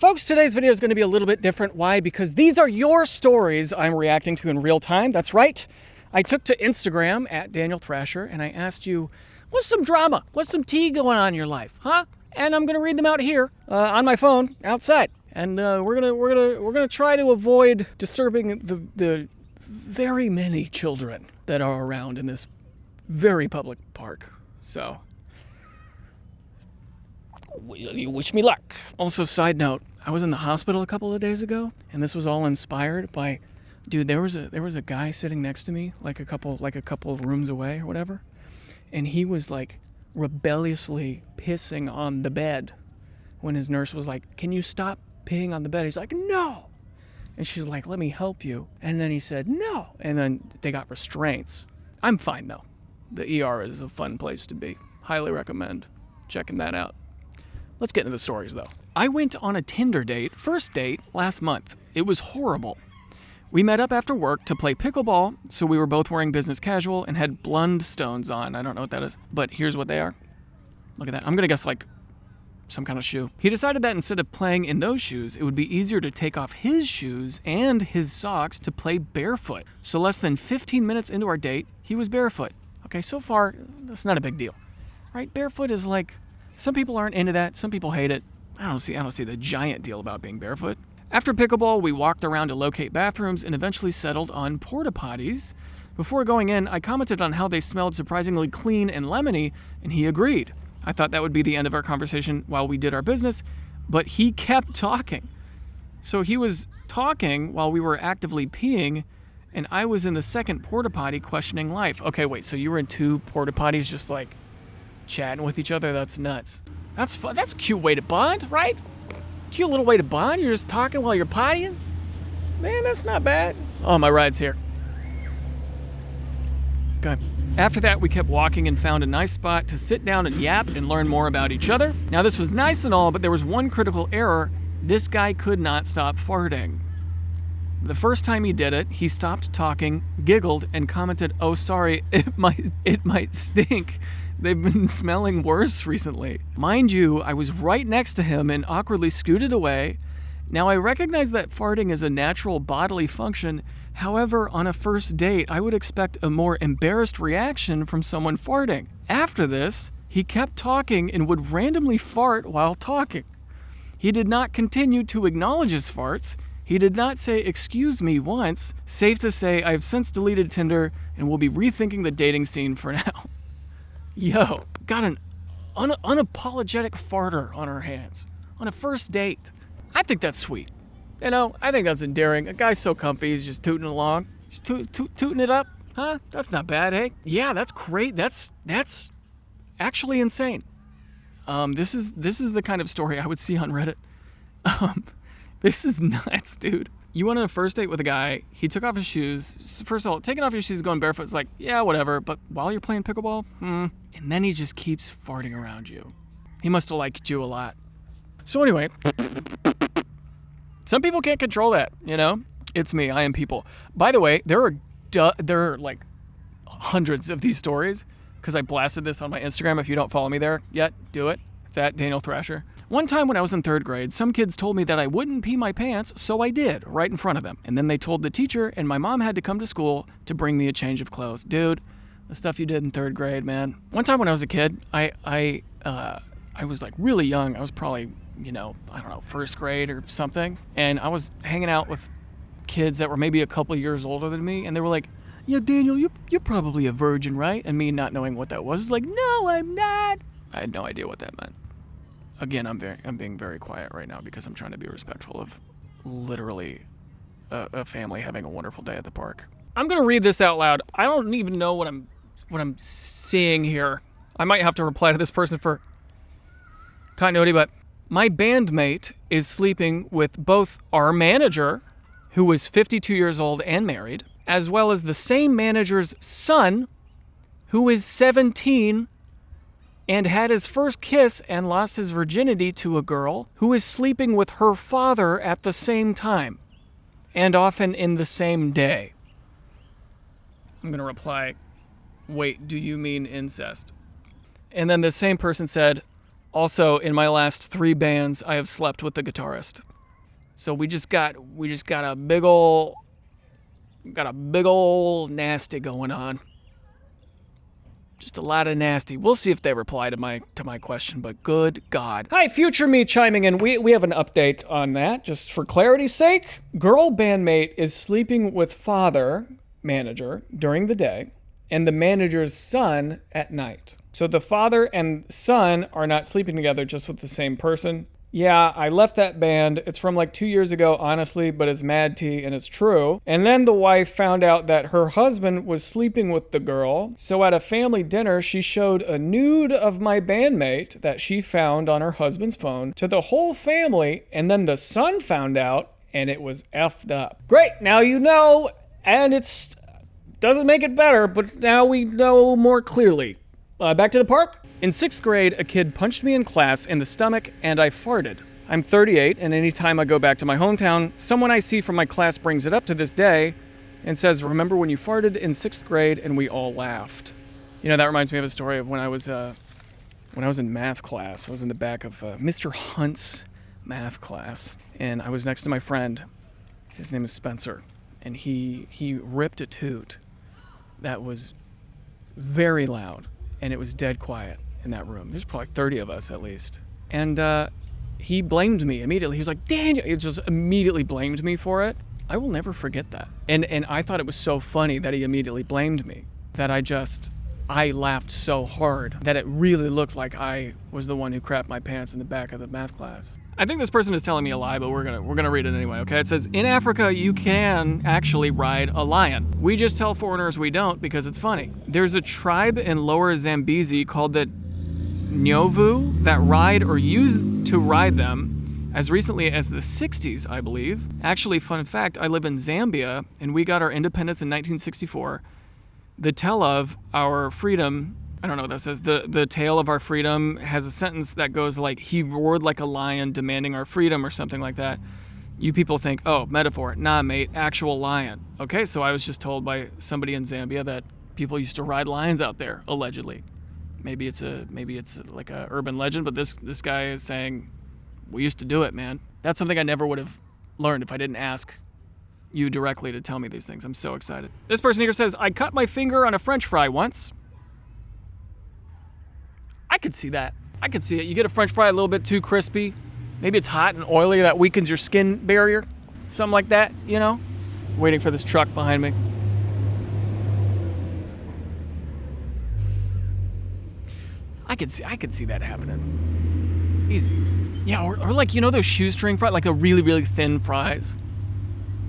Folks, today's video is going to be a little bit different. Why? Because these are your stories I'm reacting to in real time. That's right. I took to Instagram at Daniel Thrasher and I asked you, what's some drama? What's some tea going on in your life? Huh? And I'm going to read them out here on my phone outside. And we're gonna try to avoid disturbing the very many children that are around in this very public park. So, you wish me luck. Also, side note, I was in the hospital a couple of days ago, and this was all inspired by, dude, there was a guy sitting next to me, like a couple of rooms away or whatever, and he was like rebelliously pissing on the bed when his nurse was like, "Can you stop peeing on the bed?" He's like, "No." And she's like, "Let me help you." And then he said, "No." And then they got restraints. I'm fine though. The ER is a fun place to be. Highly recommend checking that out. Let's get into the stories though. I went on a Tinder date, first date, last month. It was horrible. We met up after work to play pickleball, so we were both wearing business casual and had Blundstones on. I don't know what that is, but here's what they are. Look at that. I'm gonna guess like some kind of shoe. He decided that instead of playing in those shoes, it would be easier to take off his shoes and his socks to play barefoot. So less than 15 minutes into our date, he was barefoot. Okay, so far, that's not a big deal, right? Barefoot is like, some people aren't into that, some people hate it. I don't see the giant deal about being barefoot. After pickleball, we walked around to locate bathrooms and eventually settled on porta potties. Before going in, I commented on how they smelled surprisingly clean and lemony, and he agreed. I thought that would be the end of our conversation while we did our business, but he kept talking. So he was talking while we were actively peeing, and I was in the second porta potty questioning life. Okay, wait, so you were in two porta potties just like chatting with each other? That's nuts. That's fun. That's a cute way to bond, right? Cute little way to bond. You're just talking while you're pottying. Man, that's not bad. Oh, my ride's here. Okay. After that, we kept walking and found a nice spot to sit down and yap and learn more about each other. Now, this was nice and all, but there was one critical error. This guy could not stop farting. The first time he did it, he stopped talking, giggled, and commented, "Oh, sorry, it might stink. They've been smelling worse recently." Mind you, I was right next to him and awkwardly scooted away. Now, I recognize that farting is a natural bodily function. However, on a first date, I would expect a more embarrassed reaction from someone farting. After this, he kept talking and would randomly fart while talking. He did not continue to acknowledge his farts. He did not say "excuse me" once. Safe to say, I have since deleted Tinder and will be rethinking the dating scene for now. Yo, got an unapologetic farter on her hands on a first date. I think that's sweet. You know, I think that's endearing. A guy's so comfy, he's just tooting along. Just tooting it up. Huh? That's not bad, hey? Yeah, that's great. That's actually insane. This is the kind of story I would see on Reddit. This is nuts, dude. You went on a first date with a guy, he took off his shoes. First of all, taking off your shoes, going barefoot is like, yeah, whatever. But while you're playing pickleball, and then he just keeps farting around you. He must have liked you a lot. So anyway, some people can't control that, you know? It's me, I am people. By the way, there are like hundreds of these stories because I blasted this on my Instagram. If you don't follow me there yet, do it. It's at Daniel Thrasher. One time when I was in third grade, some kids told me that I wouldn't pee my pants, so I did, right in front of them. And then they told the teacher, and my mom had to come to school to bring me a change of clothes. Dude, the stuff you did in third grade, man. One time when I was a kid, I was like really young. I was probably, I don't know, first grade or something. And I was hanging out with kids that were maybe a couple years older than me, and they were like, "Yeah, Daniel, you're probably a virgin, right?" And me not knowing what that was, is like, "No, I'm not." I had no idea what that meant. Again, I'm being very quiet right now because I'm trying to be respectful of literally a family having a wonderful day at the park. I'm gonna read this out loud. I don't even know what I'm seeing here. I might have to reply to this person for continuity, but my bandmate is sleeping with both our manager, who was 52 years old and married, as well as the same manager's son, who is 17 and had his first kiss and lost his virginity to a girl who is sleeping with her father at the same time, and often in the same day. I'm gonna reply, "Wait, do you mean incest?" And then the same person said, "Also, in my last 3 bands, I have slept with the guitarist." So we just got a big ol' nasty going on. Just a lot of nasty. We'll see if they reply to my question, but good God. Hi, future me chiming in. We have an update on that, just for clarity's sake. Girl bandmate is sleeping with father, manager, during the day, and the manager's son at night. So the father and son are not sleeping together just with the same person. Yeah, I left that band. It's from like 2 years ago, honestly, but it's mad tea and it's true. And then the wife found out that her husband was sleeping with the girl. So at a family dinner, she showed a nude of my bandmate that she found on her husband's phone to the whole family. And then the son found out and it was effed up. Great, now you know, and it's doesn't make it better, but now we know more clearly. Back to the park. In 6th grade, a kid punched me in class in the stomach and I farted. I'm 38, and anytime I go back to my hometown, someone I see from my class brings it up to this day and says, remember when you farted in 6th grade? And we all laughed. You know, that reminds me of a story of when I was in math class. I was in the back of Mr. Hunt's math class, and I was next to my friend. His name is Spencer, and he ripped a toot that was very loud, and it was dead quiet in that room. There's probably 30 of us at least. And he blamed me immediately. He was like, Daniel, he just immediately blamed me for it. I will never forget that. And I thought it was so funny that he immediately blamed me, that I laughed so hard that it really looked like I was the one who crapped my pants in the back of the math class. I think this person is telling me a lie, but we're gonna read it anyway, okay? It says, in Africa, you can actually ride a lion. We just tell foreigners we don't because it's funny. There's a tribe in Lower Zambezi called the Nyovu that ride or used to ride them as recently as the 60s, I believe. Actually, fun fact, I live in Zambia, and we got our independence in 1964. The tale of our freedom, I don't know what that says, the tale of our freedom has a sentence that goes like, he roared like a lion demanding our freedom or something like that. You people think, oh, metaphor. Nah, mate, actual lion. Okay, so I was just told by somebody in Zambia that people used to ride lions out there, allegedly. Maybe it's like a urban legend, but this guy is saying, we used to do it, man. That's something I never would have learned if I didn't ask you directly to tell me these things. I'm so excited. This person here says, I cut my finger on a French fry once. I could see that. I could see it. You get a French fry a little bit too crispy. Maybe it's hot and oily, that weakens your skin barrier. Something like that, you know? Waiting for this truck behind me. I could see that happening. Easy. Yeah, or like, you know those shoestring fries, like the really, really thin fries?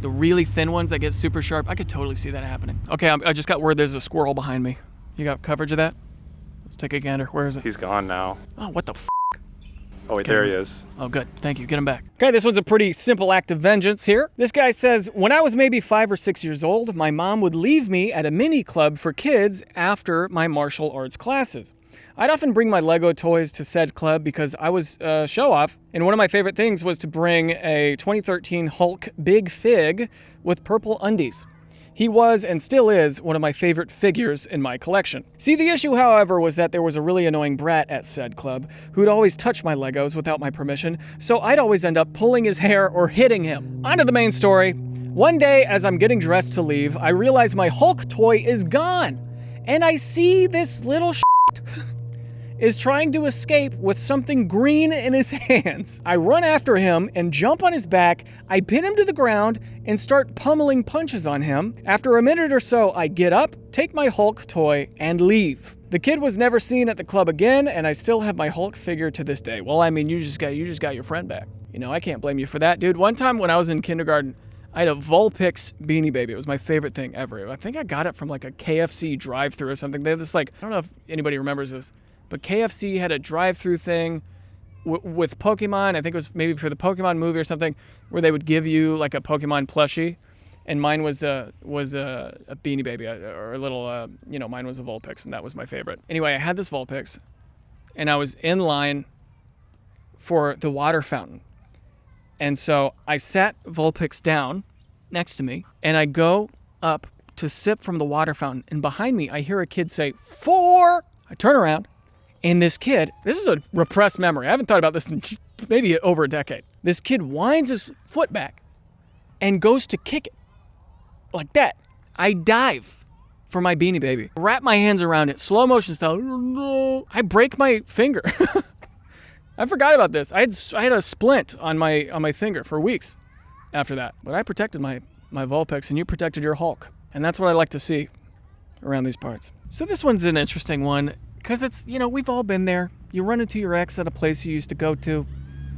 The really thin ones that get super sharp? I could totally see that happening. Okay, I just got word there's a squirrel behind me. You got coverage of that? Let's take a gander. Where is it? He's gone now. Oh, what the f***? Oh, wait, there he is. Oh, good. Thank you. Get him back. Okay, this one's a pretty simple act of vengeance here. This guy says, when I was maybe 5 or 6 years old, my mom would leave me at a mini club for kids after my martial arts classes. I'd often bring my Lego toys to said club because I was show off, and one of my favorite things was to bring a 2013 Hulk Big Fig with purple undies. He was, and still is, one of my favorite figures in my collection. See, the issue, however, was that there was a really annoying brat at said club who'd always touch my Legos without my permission, so I'd always end up pulling his hair or hitting him. On to the main story. One day, as I'm getting dressed to leave, I realize my Hulk toy is gone, and I see this little is trying to escape with something green in his hands. I run after him and jump on his back. I pin him to the ground and start pummeling punches on him. After a minute or so, I get up, take my Hulk toy, and leave. The kid was never seen at the club again, and I still have my Hulk figure to this day. Well, I mean, you just got your friend back. You know, I can't blame you for that, dude. One time when I was in kindergarten, I had a Vulpix Beanie Baby. It was my favorite thing ever. I think I got it from like a KFC drive-thru or something. They had this like, I don't know if anybody remembers this, but KFC had a drive-through thing with Pokemon. I think it was maybe for the Pokemon movie or something, where they would give you like a Pokemon plushie, and mine was a Beanie Baby or a little, mine was a Vulpix, and that was my favorite. Anyway, I had this Vulpix, and I was in line for the water fountain, and so I sat Vulpix down next to me, and I go up to sip from the water fountain, and behind me I hear a kid say, 4! I turn around. And this kid, this is a repressed memory. I haven't thought about this in maybe over a decade. This kid winds his foot back and goes to kick it like that. I dive for my Beanie Baby, wrap my hands around it, slow motion style. No. I break my finger. I forgot about this. I had a splint on my finger for weeks after that, but I protected my Vulpix and you protected your Hulk, and that's what I like to see around these parts. So this one's an interesting one because it's, we've all been there. You run into your ex at a place you used to go to.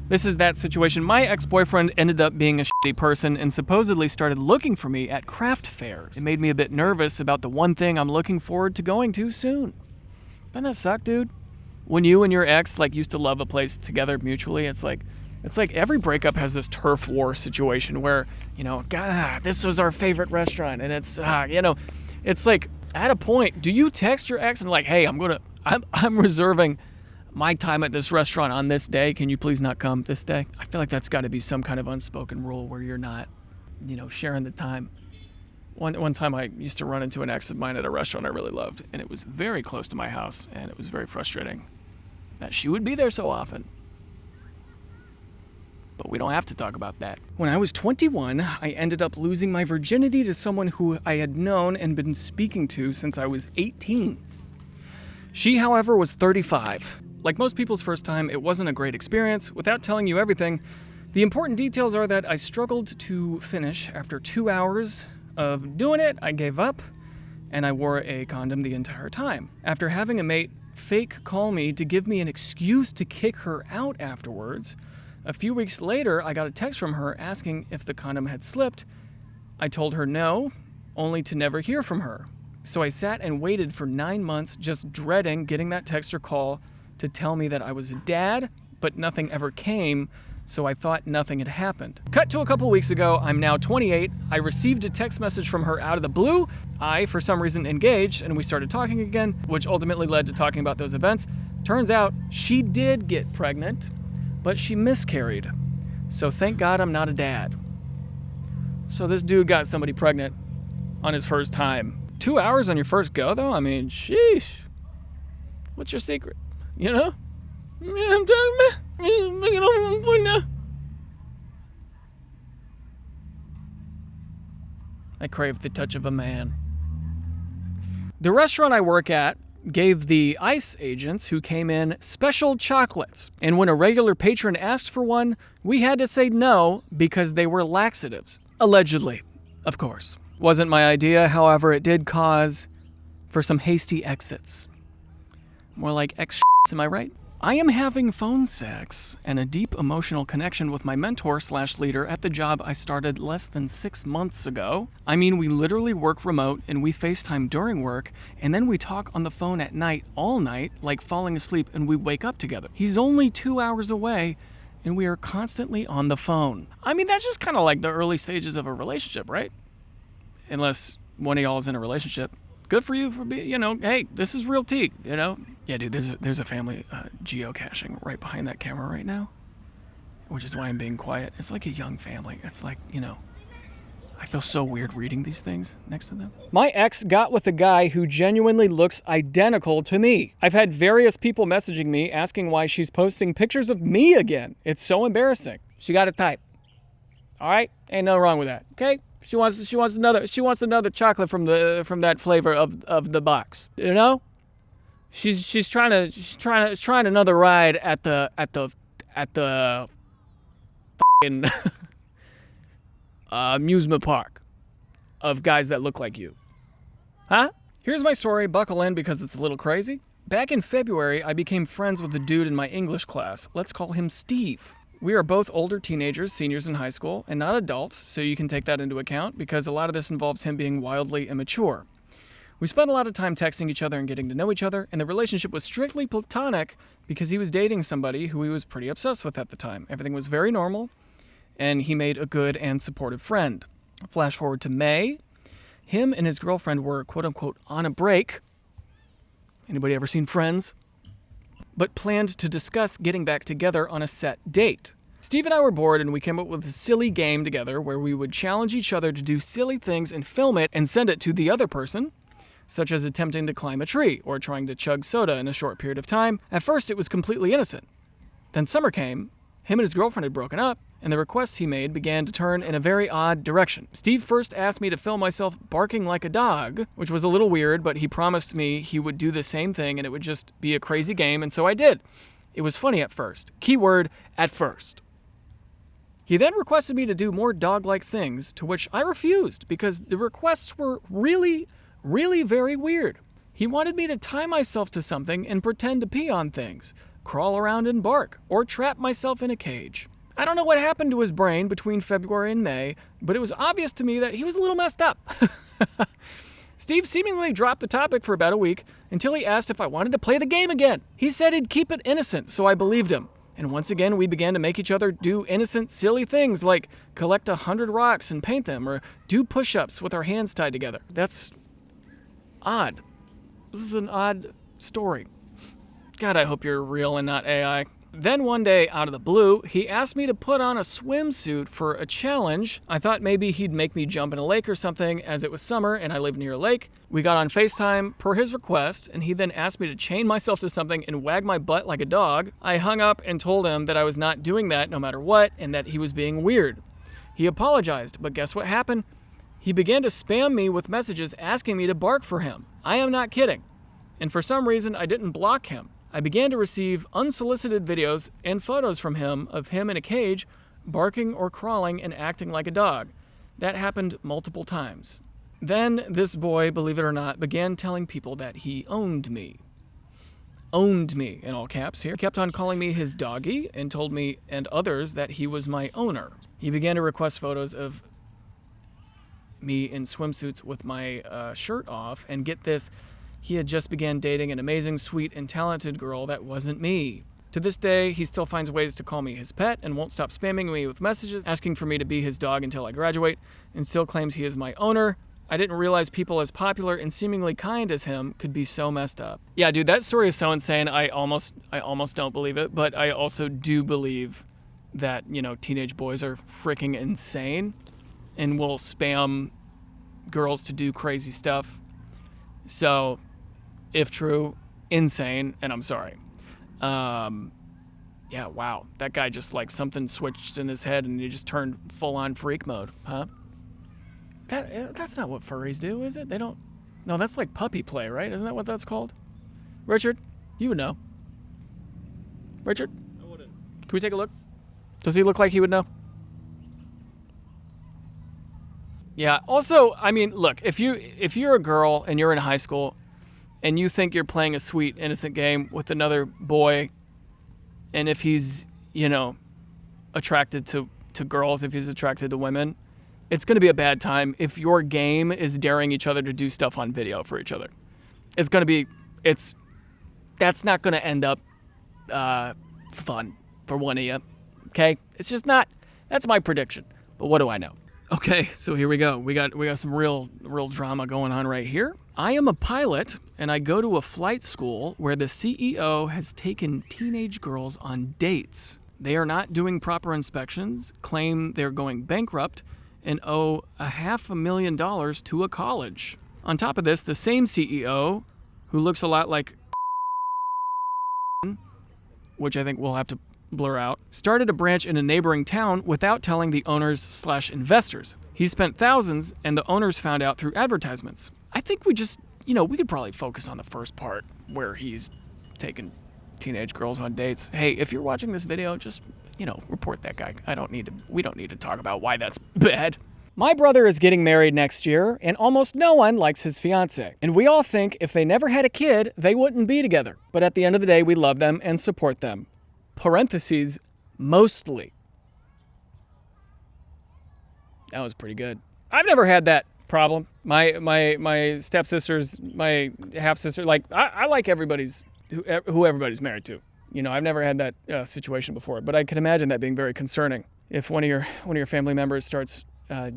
This is that situation. My ex-boyfriend ended up being a shitty person and supposedly started looking for me at craft fairs. It made me a bit nervous about the one thing I'm looking forward to going to soon. Doesn't that suck, dude? When you and your ex used to love a place together mutually, it's like every breakup has this turf war situation where, God, this was our favorite restaurant, and it's it's like at a point, do you text your ex and like, hey, I'm reserving my time at this restaurant on this day. Can you please not come this day? I feel like that's got to be some kind of unspoken rule where you're not, sharing the time. One time I used to run into an ex of mine at a restaurant I really loved, and it was very close to my house, and it was very frustrating that she would be there so often. But we don't have to talk about that. When I was 21, I ended up losing my virginity to someone who I had known and been speaking to since I was 18. She, however, was 35. Like most people's first time, it wasn't a great experience. Without telling you everything, the important details are that I struggled to finish. After 2 hours of doing it, I gave up, and I wore a condom the entire time. After having a mate fake call me to give me an excuse to kick her out afterwards, a few weeks later, I got a text from her asking if the condom had slipped. I told her no, only to never hear from her. So I sat and waited for 9 months, just dreading getting that text or call to tell me that I was a dad, but nothing ever came, so I thought nothing had happened. Cut to a couple weeks ago, I'm now 28. I received a text message from her out of the blue. I, for some reason, engaged, and we started talking again, which ultimately led to talking about those events. Turns out, she did get pregnant, but she miscarried. So thank God I'm not a dad. So this dude got somebody pregnant on his first time. 2 hours on your first go, though? I mean, sheesh. What's your secret? Yeah, I'm talking about. I crave the touch of a man. The restaurant I work at gave the ICE agents who came in special chocolates. And when a regular patron asked for one, we had to say no because they were laxatives. Allegedly, of course. Wasn't my idea, however, it did cause for some hasty exits. More like ex-shits, am I right? I am having phone sex and a deep emotional connection with my mentor/leader at the job I started less than 6 months ago. I mean, we literally work remote and we FaceTime during work, and then we talk on the phone at night, all night, like falling asleep, and we wake up together. He's only 2 hours away, and we are constantly on the phone. I mean, that's just kind of like the early stages of a relationship, right? Unless one of y'all is in a relationship. Good for you for being, hey, this is real tea, Yeah, dude, there's a family geocaching right behind that camera right now, which is why I'm being quiet. It's like a young family. It's like, I feel so weird reading these things next to them. My ex got with a guy who genuinely looks identical to me. I've had various people messaging me asking why she's posting pictures of me again. It's so embarrassing. She got a type. All right? Ain't nothing wrong with that, okay? She wants another chocolate from that flavor of the box. She's trying another ride at the fucking amusement park of guys that look like you. Huh? Here's my story, buckle in because it's a little crazy. Back in February, I became friends with a dude in my English class. Let's call him Steve. We are both older teenagers, seniors in high school, and not adults, so you can take that into account because a lot of this involves him being wildly immature. We spent a lot of time texting each other and getting to know each other, and the relationship was strictly platonic because he was dating somebody who he was pretty obsessed with at the time. Everything was very normal, and he made a good and supportive friend. Flash forward to May. Him and his girlfriend were, quote-unquote, on a break. Anybody ever seen Friends? But planned to discuss getting back together on a set date. Steve and I were bored, and we came up with a silly game together where we would challenge each other to do silly things and film it and send it to the other person, such as attempting to climb a tree or trying to chug soda in a short period of time. At first, it was completely innocent. Then summer came, him and his girlfriend had broken up, and the requests he made began to turn in a very odd direction. Steve first asked me to film myself barking like a dog, which was a little weird, but he promised me he would do the same thing and it would just be a crazy game, and so I did. It was funny at first. Keyword, at first. He then requested me to do more dog-like things, to which I refused because the requests were really, really very weird. He wanted me to tie myself to something and pretend to pee on things, crawl around and bark, or trap myself in a cage. I don't know what happened to his brain between February and May, but it was obvious to me that he was a little messed up. Steve seemingly dropped the topic for about a week until he asked if I wanted to play the game again. He said he'd keep it innocent, so I believed him. And once again, we began to make each other do innocent, silly things like collect 100 rocks and paint them, or do push-ups with our hands tied together. That's odd. This is an odd story. God, I hope you're real and not AI. Then one day, out of the blue, he asked me to put on a swimsuit for a challenge. I thought maybe he'd make me jump in a lake or something, as it was summer and I live near a lake. We got on FaceTime per his request, and he then asked me to chain myself to something and wag my butt like a dog. I hung up and told him that I was not doing that no matter what, and that he was being weird. He apologized, but guess what happened? He began to spam me with messages asking me to bark for him. I am not kidding. And for some reason, I didn't block him. I began to receive unsolicited videos and photos from him of him in a cage, barking or crawling and acting like a dog. That happened multiple times. Then this boy, believe it or not, began telling people that he owned me. Owned me, in all caps here. He kept on calling me his doggy and told me and others that he was my owner. He began to request photos of me in swimsuits with my shirt off, and get this, he had just began dating an amazing, sweet, and talented girl that wasn't me. To this day, he still finds ways to call me his pet and won't stop spamming me with messages, asking for me to be his dog until I graduate, and still claims he is my owner. I didn't realize people as popular and seemingly kind as him could be so messed up. Yeah, dude, that story is so insane. I almost don't believe it, but I also do believe that, teenage boys are freaking insane and will spam girls to do crazy stuff. So, if true, insane, and I'm sorry. Yeah, wow. That guy just something switched in his head and he just turned full-on freak mode, huh? That's not what furries do, is it? They don't... No, that's like puppy play, right? Isn't that what that's called? Richard, you would know. Richard? I wouldn't. Can we take a look? Does he look like he would know? Yeah, also, I mean, look, if you're a girl and you're in high school and you think you're playing a sweet, innocent game with another boy, and if he's, attracted to girls, if he's attracted to women, it's going to be a bad time if your game is daring each other to do stuff on video for each other. That's not going to end up fun for one of you, okay? It's just not. That's my prediction, but what do I know? Okay, so here we go. We got some real drama going on right here. I am a pilot, and I go to a flight school where the CEO has taken teenage girls on dates. They are not doing proper inspections, claim they're going bankrupt, and owe $500,000 to a college. On top of this, the same CEO, who looks a lot like which I think we'll have to blur out, started a branch in a neighboring town without telling the owners/investors. He spent thousands, and the owners found out through advertisements. I think we just, we could probably focus on the first part where he's taking teenage girls on dates. Hey, if you're watching this video, just, report that guy. We don't need to talk about why that's bad. My brother is getting married next year, and almost no one likes his fiancée. And we all think if they never had a kid, they wouldn't be together. But at the end of the day, we love them and support them. Parentheses, mostly. That was pretty good. I've never had that problem. My stepsisters, my half-sister, I like who everybody's married to. I've never had that situation before, but I can imagine that being very concerning. If one of your family members starts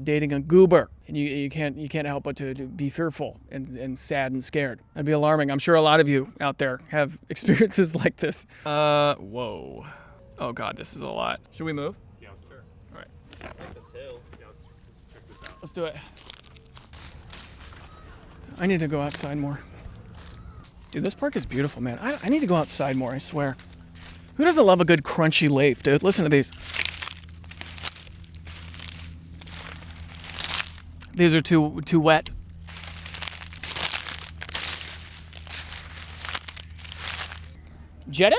dating a goober, and you can't help but to be fearful and sad and scared. That'd be alarming. I'm sure a lot of you out there have experiences like this. Whoa. Oh God, this is a lot. Should we move? Yeah, sure. All right. I like this hill. Yeah, let's check this out. Let's do it. I need to go outside more. Dude, this park is beautiful, man. I need to go outside more, I swear. Who doesn't love a good crunchy leaf, dude? Listen to these. These are too wet. Jeremy!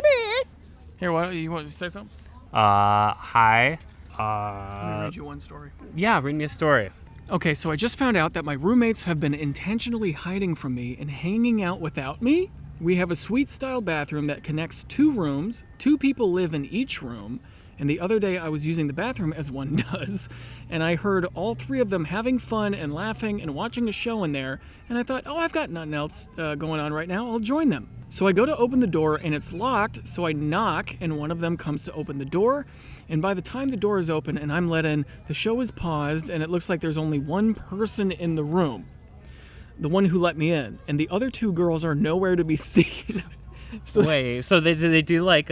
Here, what, you want to say something? Hi. Let me read you one story. Yeah, read me a story. Okay, so I just found out that my roommates have been intentionally hiding from me and hanging out without me. We have a suite-style bathroom that connects 2 rooms. 2 people live in each room. And the other day I was using the bathroom as one does, and I heard all 3 of them having fun and laughing and watching a show in there, and I thought, oh, I've got nothing else going on right now, I'll join them. So I go to open the door and it's locked, so I knock and one of them comes to open the door, and by the time the door is open and I'm let in, the show is paused and it looks like there's only one person in the room, the one who let me in, and the other 2 girls are nowhere to be seen. So wait, so did they do like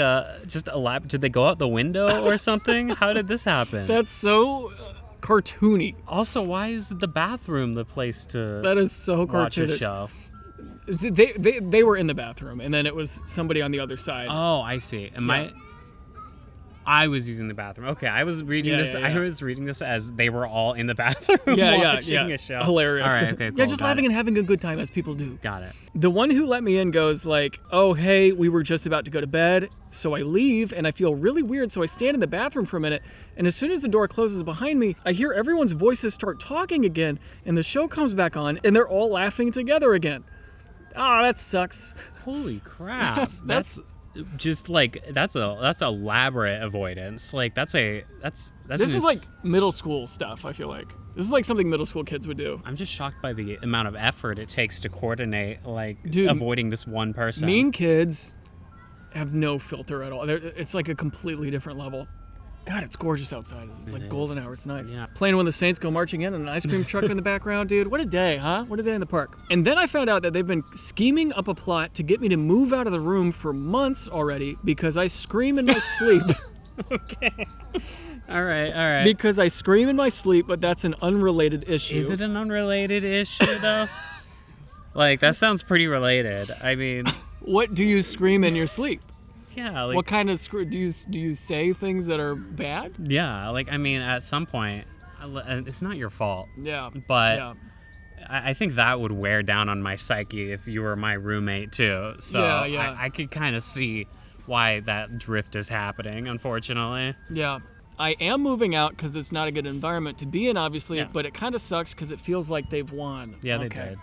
just a lap? Did they go out the window or something? How did this happen? That's so cartoony. Also, why is the bathroom the place to That is so watch a cartoonish. show? They were in the bathroom, and then it was somebody on the other side. Oh, I see. I was using the bathroom. Okay, I was reading this. Yeah. I was reading this as they were all in the bathroom watching a show. Hilarious. All right, okay, cool. Yeah, just laughing and having a good time as people do. Got it. The one who let me in goes like, oh, hey, we were just about to go to bed. So I leave and I feel really weird. So I stand in the bathroom for a minute. And as soon as the door closes behind me, I hear everyone's voices start talking again. And the show comes back on and they're all laughing together again. Oh, that sucks. Holy crap. That's just like that's elaborate avoidance. Like this is like middle school stuff, I feel like. This is like something middle school kids would do. I'm just shocked by the amount of effort it takes to coordinate Dude, avoiding this one person. Mean kids have no filter at all. It's like a completely different level. God, it's gorgeous outside. It's like golden hour. It's nice. Yeah. Playing when the Saints go marching in and an ice cream truck in the background, dude. What a day, huh? What a day in the park. And then I found out that they've been scheming up a plot to get me to move out of the room for months already because I scream in my sleep. Okay. All right. Because I scream in my sleep, but that's an unrelated issue. Is it an unrelated issue, though? Like, that sounds pretty related. I mean... What do you scream in your sleep? Yeah, like... What kind of do you say things that are bad? Yeah, like, I mean, at some point, it's not your fault. Yeah. But yeah. I think that would wear down on my psyche if you were my roommate, too. So yeah. I could kind of see why that drift is happening, unfortunately. Yeah. I am moving out because it's not a good environment to be in, obviously, Yeah. but it kind of sucks because it feels like they've won. Yeah, they Okay.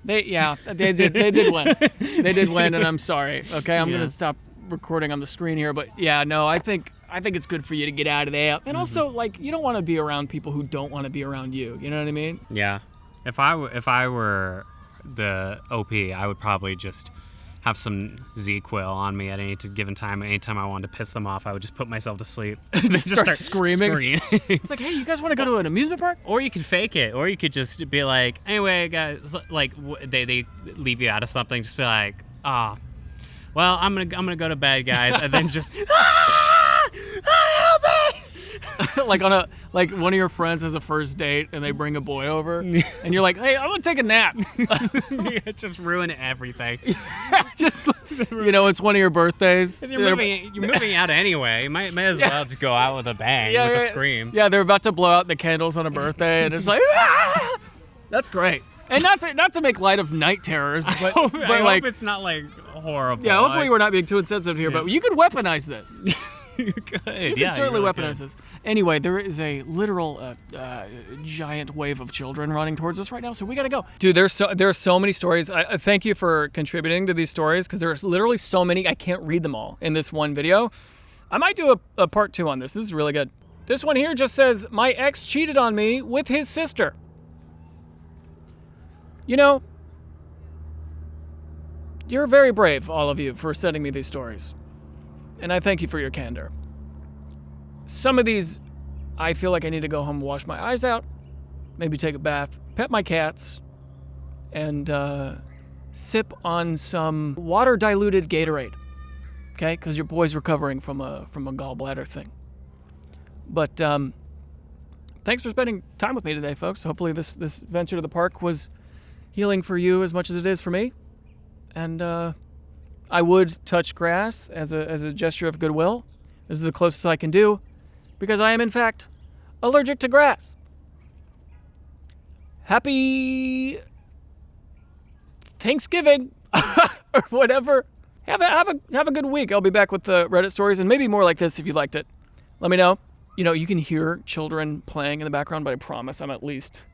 did. They did win. They did win, and I'm sorry. Okay, I'm Yeah. gonna stop recording on the screen here, but yeah, no, I think it's good for you to get out of there, and also like you don't want to be around people who don't want to be around you. You know what I mean? Yeah. If I were the OP, I would probably just have some Z-Quil on me at any given time. Anytime I wanted to piss them off, I would just put myself to sleep. Just start screaming. Scream. It's like, hey, you guys want to go to an amusement park? Or you could fake it. Or you could just be like, anyway, guys, like they leave you out of something. Just be like, well, I'm gonna go to bed, guys, and then just help me. like one of your friends has a first date and they bring a boy over, and you're like, hey, I'm gonna take a nap. Just ruin everything. Just it's one of your birthdays. You're moving out anyway. You might as well just go out with a bang, with a scream. Yeah, they're about to blow out the candles on a birthday, and it's like, ah! That's great. And not to make light of night terrors, but I like hope it's not like horrible. yeah, hopefully we're not being too insensitive here, but you could weaponize this. You could. You can certainly weaponize this. Anyway, there is a literal giant wave of children running towards us right now, so we gotta go. Dude, there are so many stories. I thank you for contributing to these stories because there's literally so many. I can't read them all in this one video. I might do a part 2 on this. This is really good. This one here just says, my ex cheated on me with his sister. You know, you're very brave, all of you, for sending me these stories. And I thank you for your candor. Some of these, I feel like I need to go home and wash my eyes out, maybe take a bath, pet my cats, and sip on some water-diluted Gatorade. Okay? Because your boy's recovering from a gallbladder thing. But thanks for spending time with me today, folks. Hopefully this venture to the park was healing for you as much as it is for me. And I would touch grass as a gesture of goodwill. This is the closest I can do because I am, in fact, allergic to grass. happy Thanksgiving or whatever. Have a good week. I'll be back with the Reddit stories and maybe more like this if you liked it. Let me know. You know, you can hear children playing in the background, but I promise I'm at least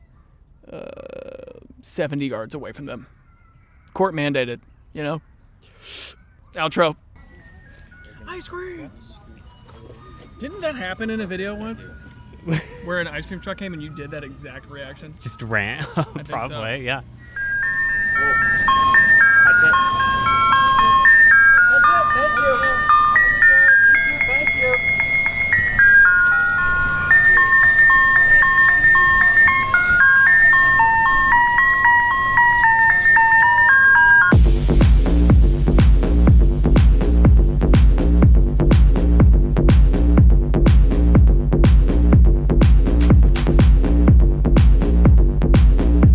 70 yards away from them. Court mandated, you know? Outro. Ice cream! Didn't that happen in a video once? Where an ice cream truck came and you did that exact reaction? Just ran. so. Probably, yeah.